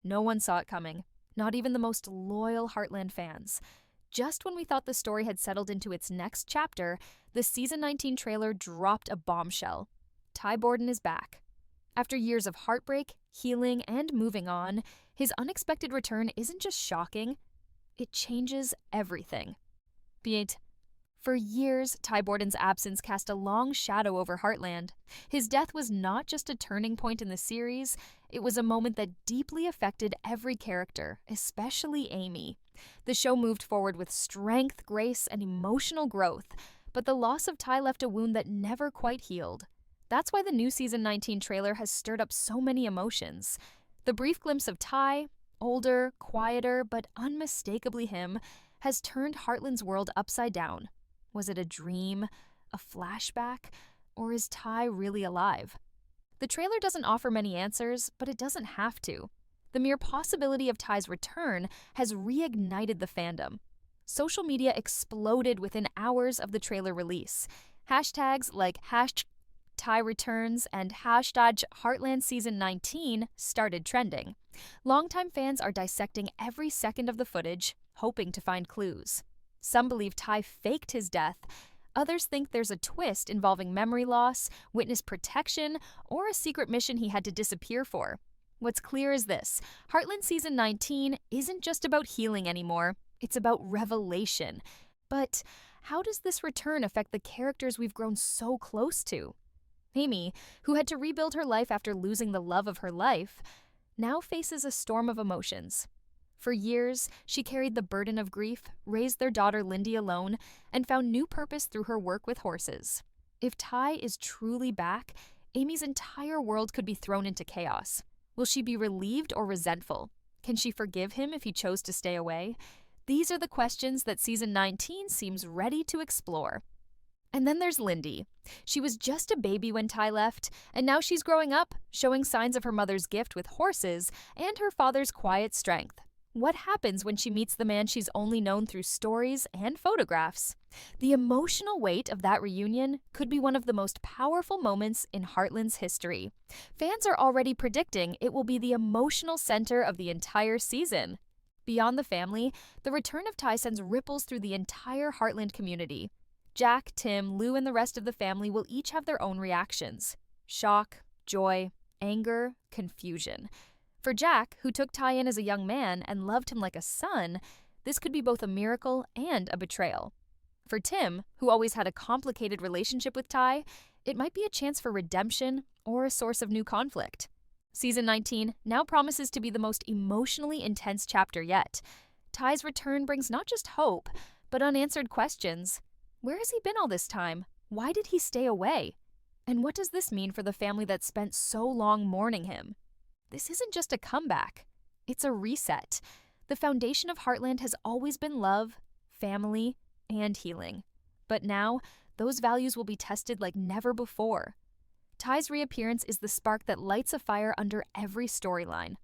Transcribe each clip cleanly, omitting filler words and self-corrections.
No one saw it coming, not even the most loyal Heartland fans. Just when we thought the story had settled into its next chapter, the Season 19 trailer dropped a bombshell. Ty Borden is back. After years of heartbreak, healing, and moving on, his unexpected return isn't just shocking, it changes everything. Piet. For years, Ty Borden's absence cast a long shadow over Heartland. His death was not just a turning point in the series, it was a moment that deeply affected every character, especially Amy. The show moved forward with strength, grace, and emotional growth, but the loss of Ty left a wound that never quite healed. That's why the new Season 19 trailer has stirred up so many emotions. The brief glimpse of Ty, older, quieter, but unmistakably him, has turned Heartland's world upside down. Was it a dream, a flashback, or is Ty really alive? The trailer doesn't offer many answers, but it doesn't have to. The mere possibility of Ty's return has reignited the fandom. Social media exploded within hours of the trailer release. Hashtags like #TyReturns and #Heartland Season 19 started trending. Longtime fans are dissecting every second of the footage, hoping to find clues. Some believe Ty faked his death. Others think there's a twist involving memory loss, witness protection, or a secret mission he had to disappear for. What's clear is this: Heartland Season 19 isn't just about healing anymore, it's about revelation. But how does this return affect the characters we've grown so close to? Amy, who had to rebuild her life after losing the love of her life, now faces a storm of emotions. For years, she carried the burden of grief, raised their daughter Lindy alone, and found new purpose through her work with horses. If Ty is truly back, Amy's entire world could be thrown into chaos. Will she be relieved or resentful? Can she forgive him if he chose to stay away? These are the questions that Season 19 seems ready to explore. And then there's Lindy. She was just a baby when Ty left, and now she's growing up, showing signs of her mother's gift with horses and her father's quiet strength. What happens when she meets the man she's only known through stories and photographs? The emotional weight of that reunion could be one of the most powerful moments in Heartland's history. Fans are already predicting it will be the emotional center of the entire season. Beyond the family, the return of Ty sends ripples through the entire Heartland community. Jack, Tim, Lou, and the rest of the family will each have their own reactions: shock, joy, anger, confusion. For Jack, who took Ty in as a young man and loved him like a son, this could be both a miracle and a betrayal. For Tim, who always had a complicated relationship with Ty, it might be a chance for redemption or a source of new conflict. Season 19 now promises to be the most emotionally intense chapter yet. Ty's return brings not just hope, but unanswered questions. Where has he been all this time? Why did he stay away? And what does this mean for the family that spent so long mourning him? This isn't just a comeback. It's a reset. The foundation of Heartland has always been love, family, and healing. But now, those values will be tested like never before. Ty's reappearance is the spark that lights a fire under every storyline.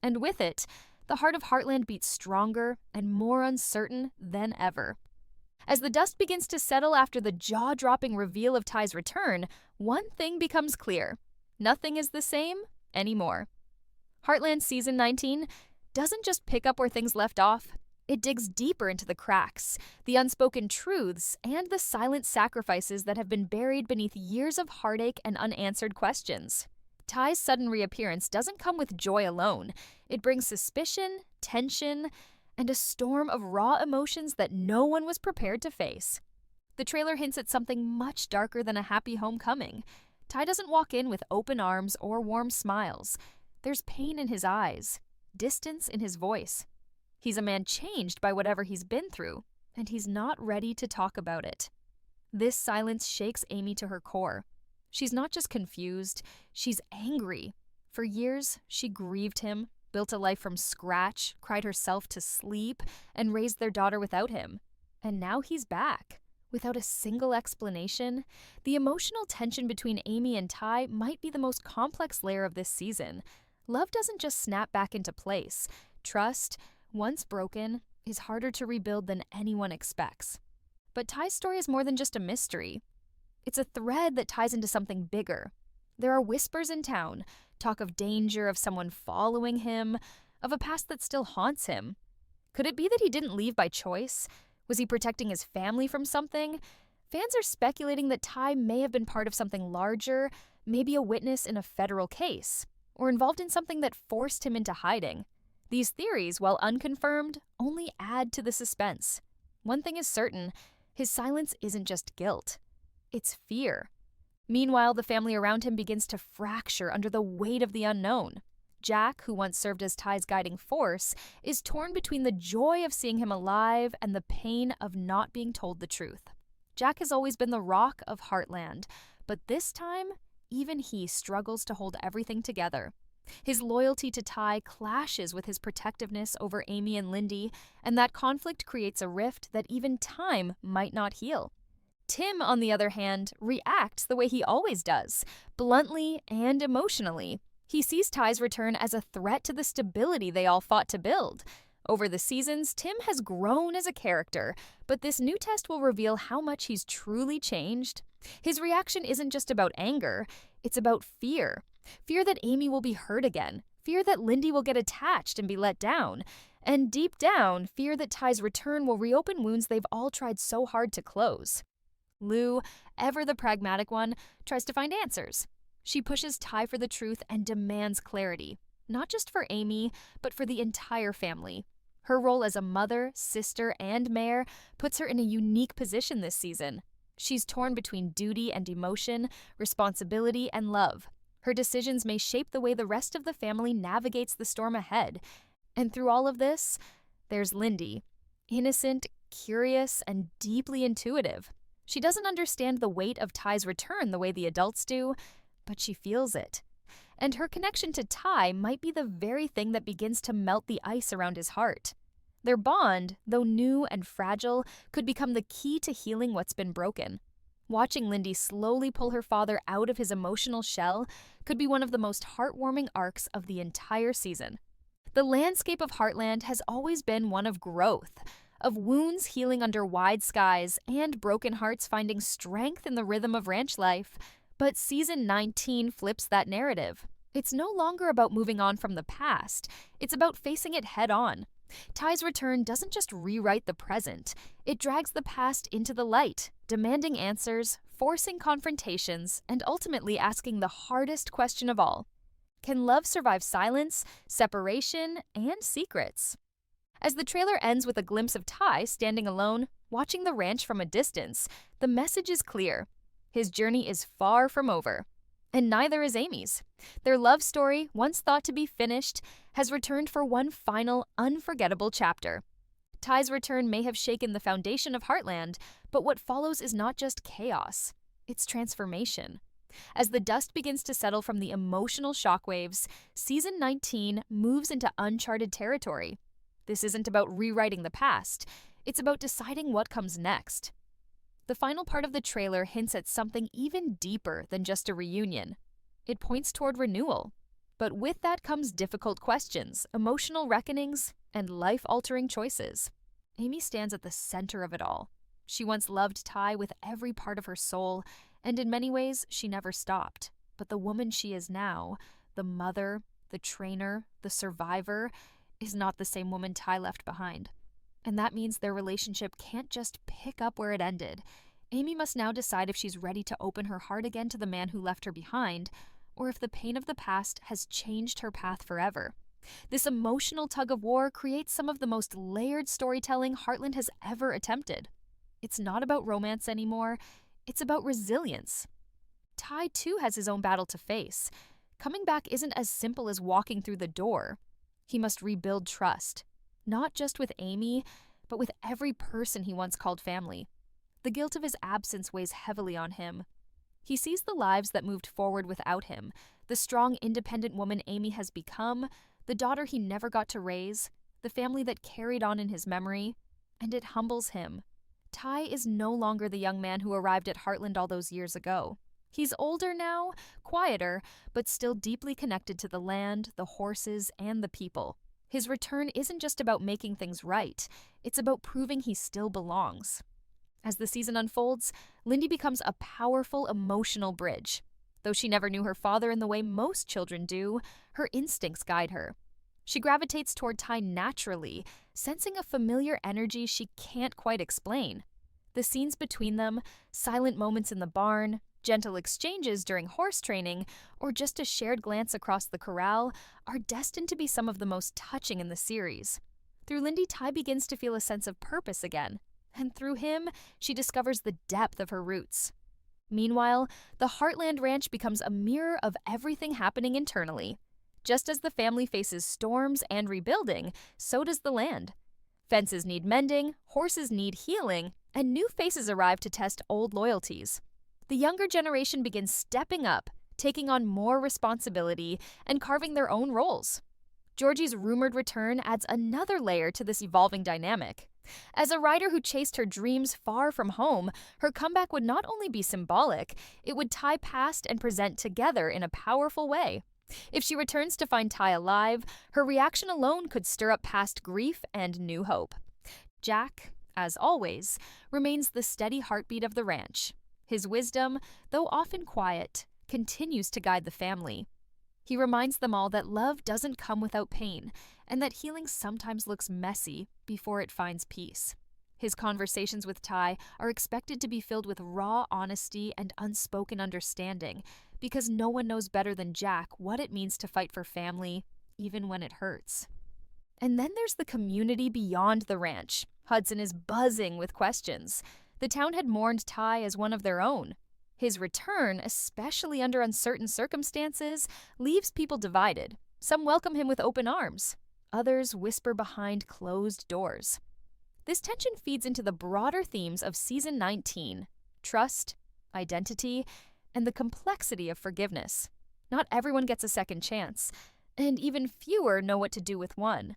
And with it, the heart of Heartland beats stronger and more uncertain than ever. As the dust begins to settle after the jaw-dropping reveal of Ty's return, one thing becomes clear: nothing is the same anymore. Heartland Season 19 doesn't just pick up where things left off. It digs deeper into the cracks, the unspoken truths, and the silent sacrifices that have been buried beneath years of heartache and unanswered questions. Ty's sudden reappearance doesn't come with joy alone. It brings suspicion, tension, and a storm of raw emotions that no one was prepared to face. The trailer hints at something much darker than a happy homecoming. Ty doesn't walk in with open arms or warm smiles. There's pain in his eyes, distance in his voice. He's a man changed by whatever he's been through, and he's not ready to talk about it. This silence shakes Amy to her core. She's not just confused, she's angry. For years, she grieved him, built a life from scratch, cried herself to sleep, and raised their daughter without him. And now he's back, without a single explanation. The emotional tension between Amy and Ty might be the most complex layer of this season. Love doesn't just snap back into place. Trust, once broken, is harder to rebuild than anyone expects. But Ty's story is more than just a mystery. It's a thread that ties into something bigger. There are whispers in town, talk of danger, of someone following him, of a past that still haunts him. Could it be that he didn't leave by choice? Was he protecting his family from something? Fans are speculating that Ty may have been part of something larger, maybe a witness in a federal case, or involved in something that forced him into hiding. These theories, while unconfirmed, only add to the suspense. One thing is certain, his silence isn't just guilt. It's fear. Meanwhile, the family around him begins to fracture under the weight of the unknown. Jack, who once served as Ty's guiding force, is torn between the joy of seeing him alive and the pain of not being told the truth. Jack has always been the rock of Heartland, but this time, even he struggles to hold everything together. His loyalty to Ty clashes with his protectiveness over Amy and Lindy, and that conflict creates a rift that even time might not heal. Tim, on the other hand, reacts the way he always does, bluntly and emotionally. He sees Ty's return as a threat to the stability they all fought to build. Over the seasons, Tim has grown as a character, but this new test will reveal how much he's truly changed. His reaction isn't just about anger, it's about fear. Fear that Amy will be hurt again, fear that Lindy will get attached and be let down, and deep down, fear that Ty's return will reopen wounds they've all tried so hard to close. Lou, ever the pragmatic one, tries to find answers. She pushes Ty for the truth and demands clarity, not just for Amy, but for the entire family. Her role as a mother, sister, and mayor puts her in a unique position this season. She's torn between duty and emotion, responsibility and love. Her decisions may shape the way the rest of the family navigates the storm ahead. And through all of this, there's Lindy, innocent, curious, and deeply intuitive. She doesn't understand the weight of Ty's return the way the adults do, but she feels it. And her connection to Ty might be the very thing that begins to melt the ice around his heart. Their bond, though new and fragile, could become the key to healing what's been broken. Watching Lindy slowly pull her father out of his emotional shell could be one of the most heartwarming arcs of the entire season. The landscape of Heartland has always been one of growth, of wounds healing under wide skies and broken hearts finding strength in the rhythm of ranch life. But season 19 flips that narrative. It's no longer about moving on from the past, it's about facing it head on. Ty's return doesn't just rewrite the present, it drags the past into the light, demanding answers, forcing confrontations, and ultimately asking the hardest question of all. Can love survive silence, separation, and secrets? As the trailer ends with a glimpse of Ty standing alone, watching the ranch from a distance, the message is clear. His journey is far from over. And neither is Amy's. Their love story, once thought to be finished, has returned for one final, unforgettable chapter. Ty's return may have shaken the foundation of Heartland, but what follows is not just chaos, it's transformation. As the dust begins to settle from the emotional shockwaves, season 19 moves into uncharted territory. This isn't about rewriting the past, it's about deciding what comes next. The final part of the trailer hints at something even deeper than just a reunion. It points toward renewal. But with that comes difficult questions, emotional reckonings, and life-altering choices. Amy stands at the center of it all. She once loved Ty with every part of her soul, and in many ways, she never stopped. But the woman she is now, the mother, the trainer, the survivor, is not the same woman Ty left behind. And that means their relationship can't just pick up where it ended. Amy must now decide if she's ready to open her heart again to the man who left her behind, or if the pain of the past has changed her path forever. This emotional tug-of-war creates some of the most layered storytelling Heartland has ever attempted. It's not about romance anymore, it's about resilience. Ty, too, has his own battle to face. Coming back isn't as simple as walking through the door. He must rebuild trust. Not just with Amy, but with every person he once called family. The guilt of his absence weighs heavily on him. He sees the lives that moved forward without him, the strong, independent woman Amy has become, the daughter he never got to raise, the family that carried on in his memory, and it humbles him. Ty is no longer the young man who arrived at Heartland all those years ago. He's older now, quieter, but still deeply connected to the land, the horses, and the people. His return isn't just about making things right, it's about proving he still belongs. As the season unfolds, Lindy becomes a powerful emotional bridge. Though she never knew her father in the way most children do, her instincts guide her. She gravitates toward Ty naturally, sensing a familiar energy she can't quite explain. The scenes between them, silent moments in the barn, gentle exchanges during horse training, or just a shared glance across the corral, are destined to be some of the most touching in the series. Through Lindy, Ty begins to feel a sense of purpose again, and through him, she discovers the depth of her roots. Meanwhile, the Heartland Ranch becomes a mirror of everything happening internally. Just as the family faces storms and rebuilding, so does the land. Fences need mending, horses need healing, and new faces arrive to test old loyalties. The younger generation begins stepping up, taking on more responsibility, and carving their own roles. Georgie's rumored return adds another layer to this evolving dynamic. As a rider who chased her dreams far from home, her comeback would not only be symbolic, it would tie past and present together in a powerful way. If she returns to find Ty alive, her reaction alone could stir up past grief and new hope. Jack, as always, remains the steady heartbeat of the ranch. His wisdom, though often quiet, continues to guide the family. He reminds them all that love doesn't come without pain, and that healing sometimes looks messy before it finds peace. His conversations with Ty are expected to be filled with raw honesty and unspoken understanding, because no one knows better than Jack what it means to fight for family, even when it hurts. And then there's the community beyond the ranch. Hudson is buzzing with questions. The town had mourned Ty as one of their own. His return, especially under uncertain circumstances, leaves people divided. Some welcome him with open arms. Others whisper behind closed doors. This tension feeds into the broader themes of Season 19: trust, identity, and the complexity of forgiveness. Not everyone gets a second chance, and even fewer know what to do with one.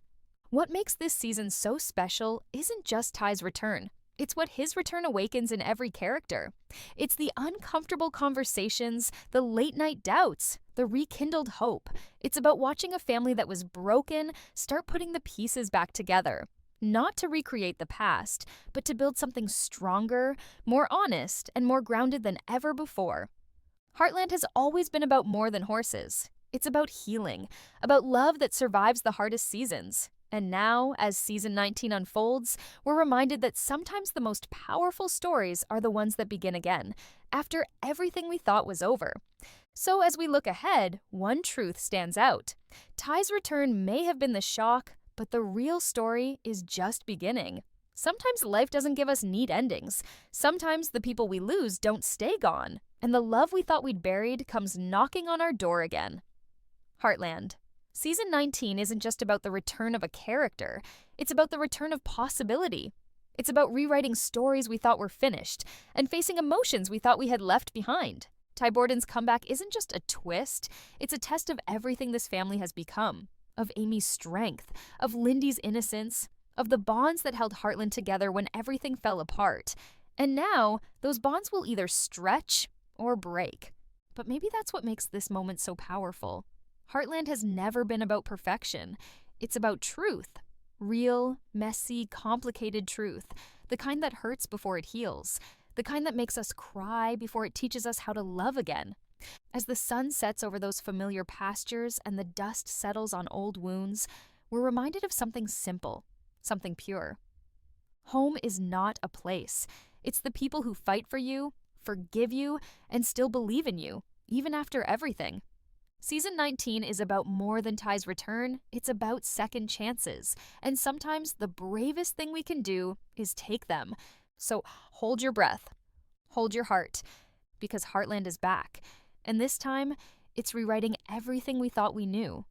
What makes this season so special isn't just Ty's return. It's what his return awakens in every character. It's the uncomfortable conversations, the late-night doubts, the rekindled hope. It's about watching a family that was broken start putting the pieces back together. Not to recreate the past, but to build something stronger, more honest, and more grounded than ever before. Heartland has always been about more than horses. It's about healing, about love that survives the hardest seasons. And now, as Season 19 unfolds, we're reminded that sometimes the most powerful stories are the ones that begin again, after everything we thought was over. So as we look ahead, one truth stands out. Ty's return may have been the shock, but the real story is just beginning. Sometimes life doesn't give us neat endings. Sometimes the people we lose don't stay gone, and the love we thought we'd buried comes knocking on our door again. Heartland. Season 19 isn't just about the return of a character. It's about the return of possibility. It's about rewriting stories we thought were finished and facing emotions we thought we had left behind. Ty Borden's comeback isn't just a twist. It's a test of everything this family has become. Of Amy's strength, of Lindy's innocence, of the bonds that held Heartland together when everything fell apart. And now, those bonds will either stretch or break. But maybe that's what makes this moment so powerful. Heartland has never been about perfection. It's about truth. Real, messy, complicated truth. The kind that hurts before it heals. The kind that makes us cry before it teaches us how to love again. As the sun sets over those familiar pastures and the dust settles on old wounds, we're reminded of something simple, something pure. Home is not a place. It's the people who fight for you, forgive you, and still believe in you, even after everything. Season 19 is about more than Ty's return. It's about second chances. And sometimes the bravest thing we can do is take them. So hold your breath. Hold your heart. Because Heartland is back. And this time, it's rewriting everything we thought we knew.